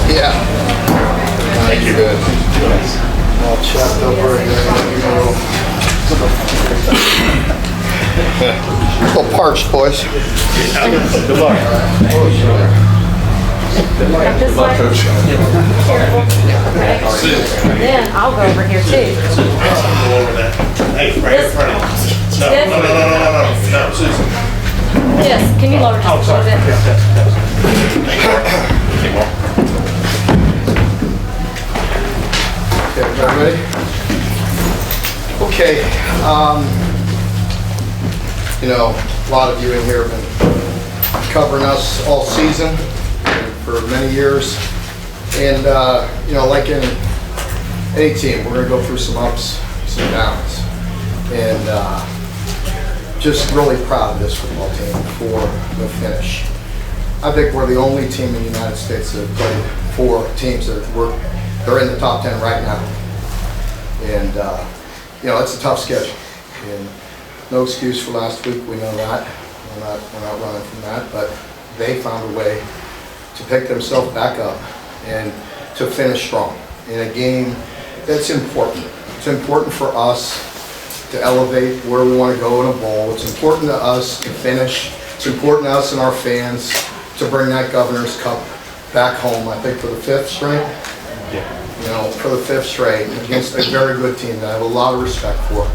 Yeah. Thank you. Good. All chopped up right there. Little parched, boys. Good luck. Good luck, Coach. Then I'll go over here too. Hey, right in front of you. No, Susan. Yes, can you lower just a little bit? Okay, everybody ready? Okay, you know, a lot of you in here have been covering us all season for many years. And, you know, like in any team, we're going to go through some ups, some downs. And just really proud of this football team for the finish. I think we're the only team in the United States that have played 4 teams that they're in the top 10 right now. And, you know, it's a tough schedule. And no excuse for last week, we know that. We're not running from that, but they found a way to pick themselves back up and to finish strong in a game that's important. It's important for us to elevate where we want to go in a bowl. It's important to us to finish. It's important to us and our fans to bring that Governor's Cup back home, I think for the 5th straight. Yeah. You know, for the 5th straight against a very good team that I have a lot of respect for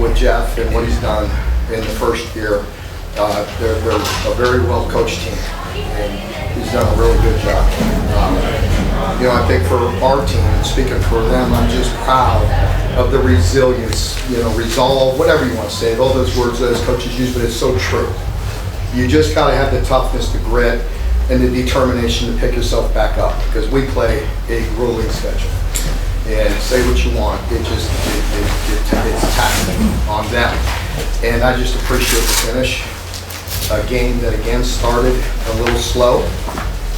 with Jeff and what he's done in the first year. They're a very well-coached team, and he's done a really good job. You know, I think for our team, and speaking for them, I'm just proud of the resilience, you know, resolve, whatever you want to say, all those words those coaches use, but it's so true. You just got to have the toughness, the grit, and the determination to pick yourself back up, because we play a grueling schedule. And say what you want, it's taxing on them. And I just appreciate the finish. A game that again started a little slow,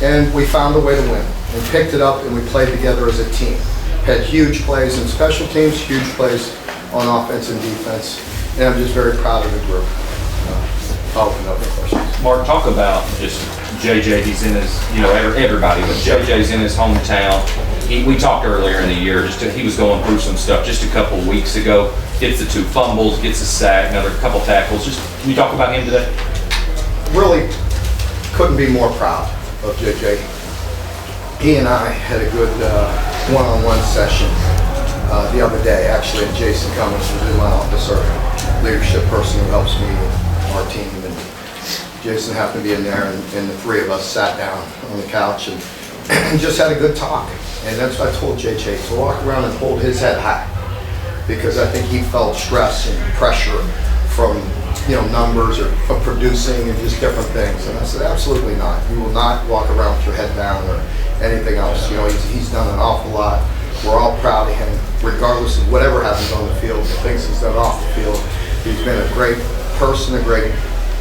and we found a way to win and picked it up, and we played together as a team. Had huge plays in special teams, huge plays on offense and defense, and I'm just very proud of the group. I'll open up the questions. Mark, talk about just JJ. He's in his, you know, everybody, but JJ's in his hometown. We talked earlier in the year, he was going through some stuff just a couple of weeks ago. Gets the 2 fumbles, gets a sack, another couple tackles. Just, can you talk about him today? Really couldn't be more proud of JJ. He and I had a good one-on-one session the other day, actually, and Jason Cummins, who's in my office, our leadership person who helps me and our team, and Jason happened to be in there, and the 3 of us sat down on the couch and just had a good talk. And that's what I told JJ, to walk around and hold his head high, because I think he felt stress and pressure from, you know, numbers or from producing and just different things. And I said, absolutely not. You will not walk around with your head down or anything else. You know, he's done an awful lot. We're all proud of him, regardless of whatever happens on the field, the things he's done off the field. He's been a great person, a great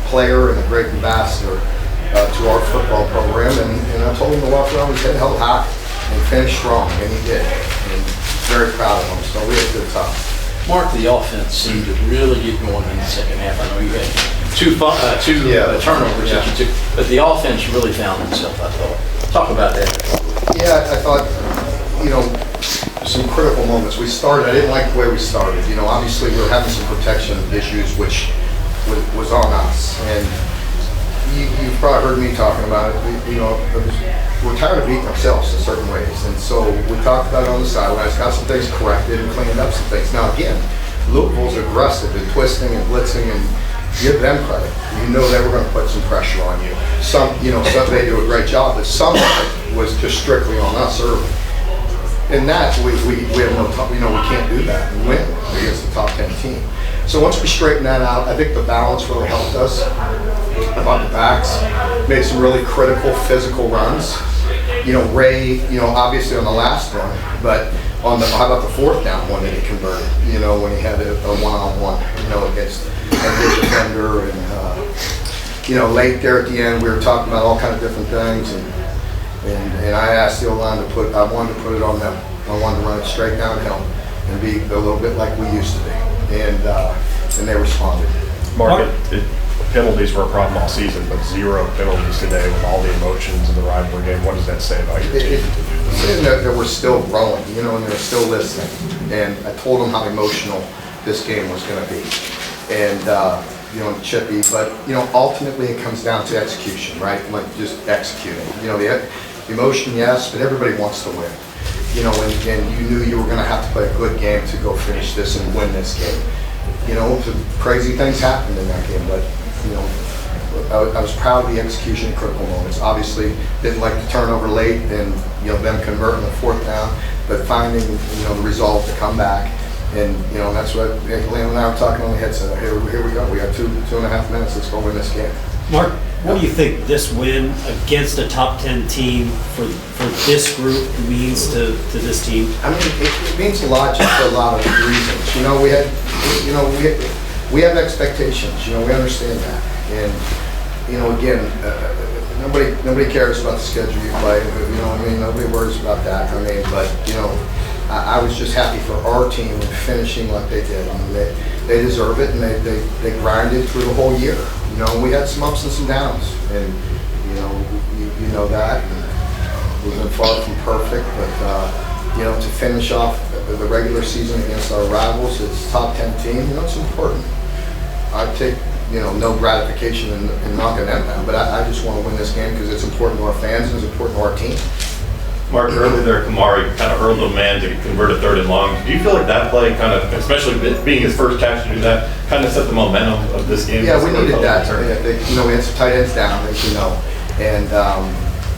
player, and a great ambassador to our football program. And I told him to walk around with his head held high and finish strong, and he did. And very proud of him. So we had a good time. Mark, the offense seemed to really get going in the second half. I know you had two turnovers that you took, but the offense really found itself, I thought. Talk about that. Yeah, I thought, you know, some critical moments. I didn't like the way we started. You know, obviously we were having some protection issues, which was on us. And you've probably heard me talking about it. You know, we're tired of beating ourselves in certain ways. And so we talked about it on the sidelines, got some things corrected and cleaned up some things. Now again, Louisville's aggressive and twisting and blitzing, and give them credit. You know they were going to put some pressure on you. Some they do a great job, but some of it was just strictly on us early. And that, we have no, we can't do that and win against the top 10 team. So once we straightened that out, I think the balance really helped us. I thought the backs made some really critical physical runs. You know, Ray, you know, obviously on the last one, but on the, how about the 4th down one that he converted, you know, when he had a one-on-one, you know, against a good defender. And, you know, late there at the end, we were talking about all kinds of different things. And I asked the O-line I wanted to put it on them. I wanted to run it straight downhill and be a little bit like we used to be. And they responded. Mark, penalties were a problem all season, but 0 penalties today with all the emotions in the rivalry game. What does that say about your team? Saying that we're still growing, you know, and they're still listening. And I told them how emotional this game was going to be. And, you know, chippy, but, you know, ultimately it comes down to execution, right? Like just executing. You know, the emotion, yes, but everybody wants to win. You know, and you knew you were going to have to play a good game to go finish this and win this game. You know, some crazy things happened in that game, but, you know, I was proud of the execution in critical moments. Obviously, didn't like the turnover late and, you know, them converting the 4th down, but finding, you know, the resolve to come back. And, you know, that's what Liam and I were talking on the headset. Here we go. We got 2.5 minutes. Let's go win this game. Mark, what do you think this win against a top 10 team for this group means to this team? I mean, it means a lot just for a lot of reasons. You know, we have expectations. You know, we understand that. And, you know, again, nobody cares about the schedule you play. You know what I mean? Nobody worries about that. I mean, but, you know, I was just happy for our team finishing like they did. I mean, they deserve it, and they grinded through the whole year. You know, we had some ups and some downs, and you know that. And we've been far from perfect, but you know, to finish off the regular season against our rivals, it's top 10 team. You know, it's important. I take no gratification in knocking them down, but I just want to win this game because it's important to our fans and it's important to our team. Mark, earlier there, Kamari kind of hurled a man to convert a 3rd and long. Do you feel like that play kind of, especially being his first catch to do that, kind of set the momentum of this game? Yeah, we needed that. You know, we had some tight ends down, as you know, and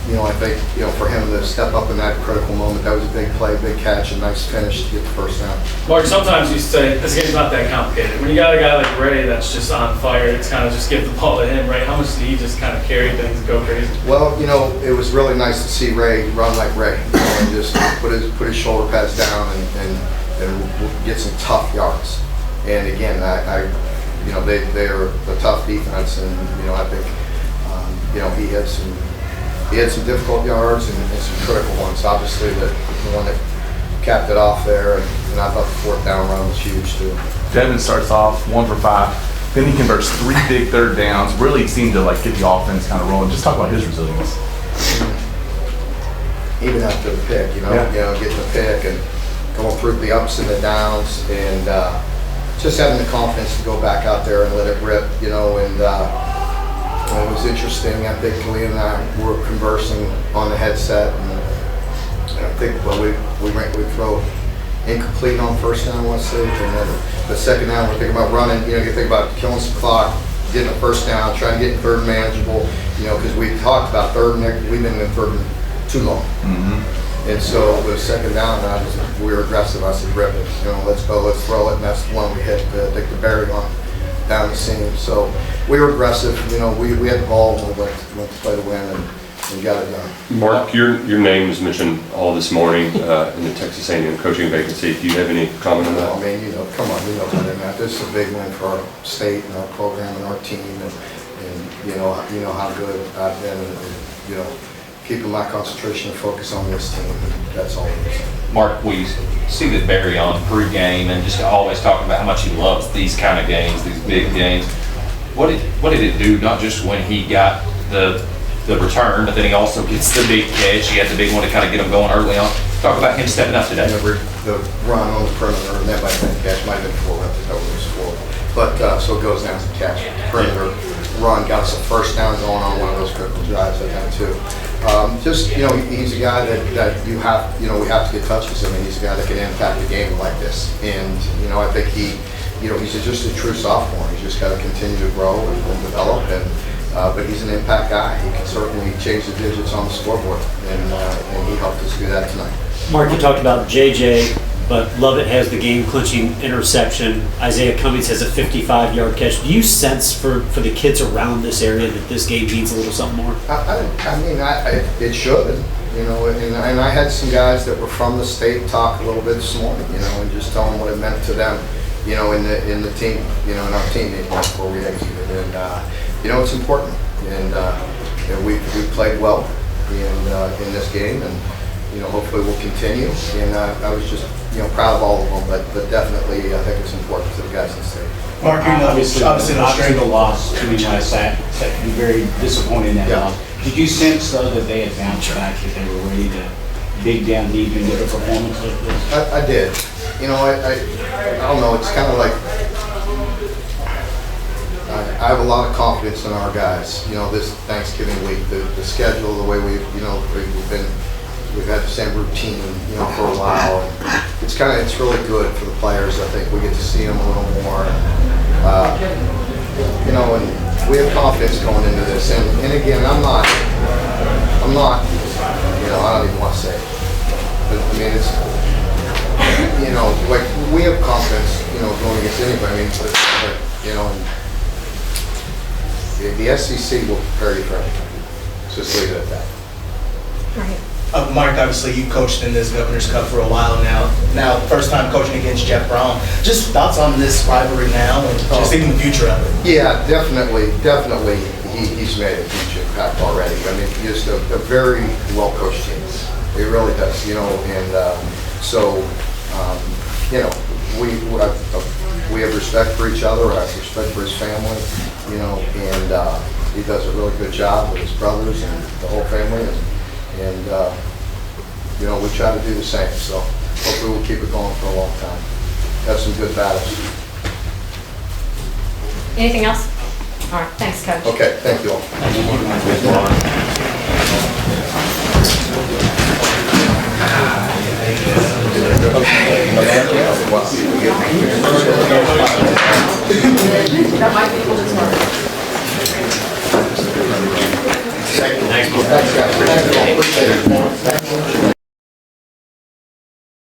you know, I think for him to step up in that critical moment, that was a big play, big catch, a nice finish to get the first down. Mark, sometimes you say this game's not that complicated. When you got a guy like Ray that's just on fire, it's kind of just give the ball to him, right? How much did he just kind of carry things and go crazy? Well, you know, it was really nice to see Ray run like Ray, and just put his shoulder pads down and get some tough yards. And again, you know, they are a tough defense, and you know, I think you know, he had some difficult yards and some critical ones. Obviously, the one that capped it off there, and I thought the 4th down run was huge too. Devin starts off 1 for 5, then he converts 3 big 3rd downs. Really seemed to like get the offense kind of rolling. Just talk about his resilience. Even after the pick, you know, getting the pick and going through the ups and the downs, and just having the confidence to go back out there and let it rip, you know, and. It was interesting. I think Lee and I were conversing on the headset, and I think we throw incomplete on 1st down, let's see, and then the 2nd down we're thinking about running. You know, you think about killing some clock, getting a 1st down, trying to get 3rd manageable. You know, because we talked about 3rd and we've been in 3rd too long. Mm-hmm. And so the 2nd down, we were aggressive. I said, rip it. You know, let's go, let's throw it, and that's the one we hit the Barry on down the seam. So we were aggressive. You know, we had the ball and we went to play to win and got it done. Mark, your name was mentioned all this morning in the Texas A&M coaching vacancy. Do you have any comment on that? I mean, you know, come on, you know better than that. This is a big win for our state and our program and our team, and you know how good I've been, and you know, keeping my concentration and focus on this team. That's all it is. Mark, we see that Barry on pregame and just always talking about how much he loves these kind of games, these big games. What did it do, not just when he got the return, but then he also gets the big catch. He had the big one to kind of get him going early on. Talk about him stepping up today. The run on the perimeter, and that might have been catch, might have been 4, I think that was 4. But so it goes down to catch. Perimeter run, got some 1st down going on one of those critical drives I think too. Just, you know, he's a guy that we have to get touches. I mean, he's a guy that can impact the game like this. And, you know, I think he's just a true sophomore. He's just got to continue to grow and develop. And but he's an impact guy. He can certainly change the digits on the scoreboard. And he helped us do that tonight. Mark, you talked about JJ, but Lovett has the game-clinching interception. Isaiah Cummings has a 55-yard catch. Do you sense for the kids around this area that this game means a little something more? I mean, it should, you know, and I had some guys that were from the state talk a little bit this morning, you know, and just tell them what it meant to them, you know, in the team, you know, in our team before we exited, and you know, it's important, and we played well in this game, and you know, hopefully we'll continue. And I was just, you know, proud of all of them, but definitely I think it's important to the guys in the state. Mark, you know, obviously no the stranger. loss to me last Saturday, very disappointed in that Yeah. loss. Did you sense though that they had bounced back, that they were ready to dig down deep and get a performance like this? I did. You know, I don't know, it's kind of like, I have a lot of confidence in our guys. You know, this Thanksgiving week, the schedule, the way we've had the same routine, you know, for a while. And it's really good for the players. I think we get to see them a little more. You know, and we have confidence going into this. And again, I'm not, you know, I don't even want to say it. But I mean, it's, you know, like we have confidence, you know, going against anybody. I mean, but you know, the SEC will prepare you for anything. Just leave it at that. Right. Mark, obviously you coached in this Governor's Cup for a while now. Now, first time coaching against Jeff Brown. Just thoughts on this rivalry now and just even the future of it. Yeah, definitely. He's made a huge impact already. I mean, he's just a very well-coached team. He really does, you know, and so, you know, we have respect for each other. I have respect for his family, you know, and he does a really good job with his brothers and the whole family. And you know, we try to do the same. So hopefully we'll keep it going for a long time. Have some good battles. Anything else? All right, thanks, Coach. Okay, thank you all. That might be able to work. Thanks, guys. Appreciate it.